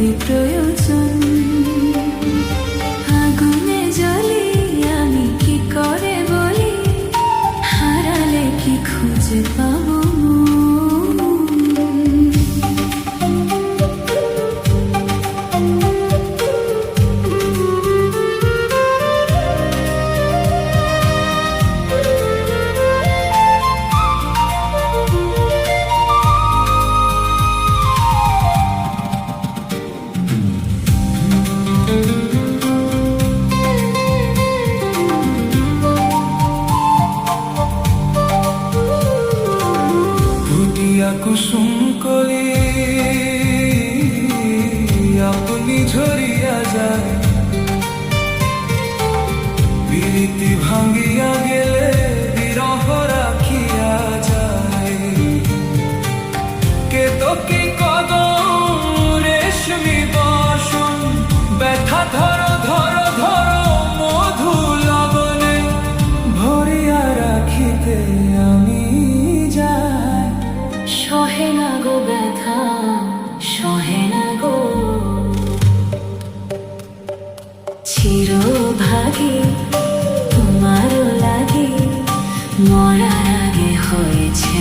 বড়ই প্রয়োজন। আগুনে জ্বলি আমি কি করে বলি, হারালে কি খুঁজে পাবো কুসুম কলি আপনি ঝরিয়া যায়, প্রীতি ভাঙ্গিয়া গেলে বিরহ রাখিয়া যায়। কে তো কি কদম রেশমি বসন, ব্যথা ধরো ধরো ধরো মধু লবণে, ভরিয়া রাখিতে আমি যাই। সহে না গো ব্যথা, সহে না গো, চিরভাগে তোমারও লাগে, মরার আগে হয়েছে।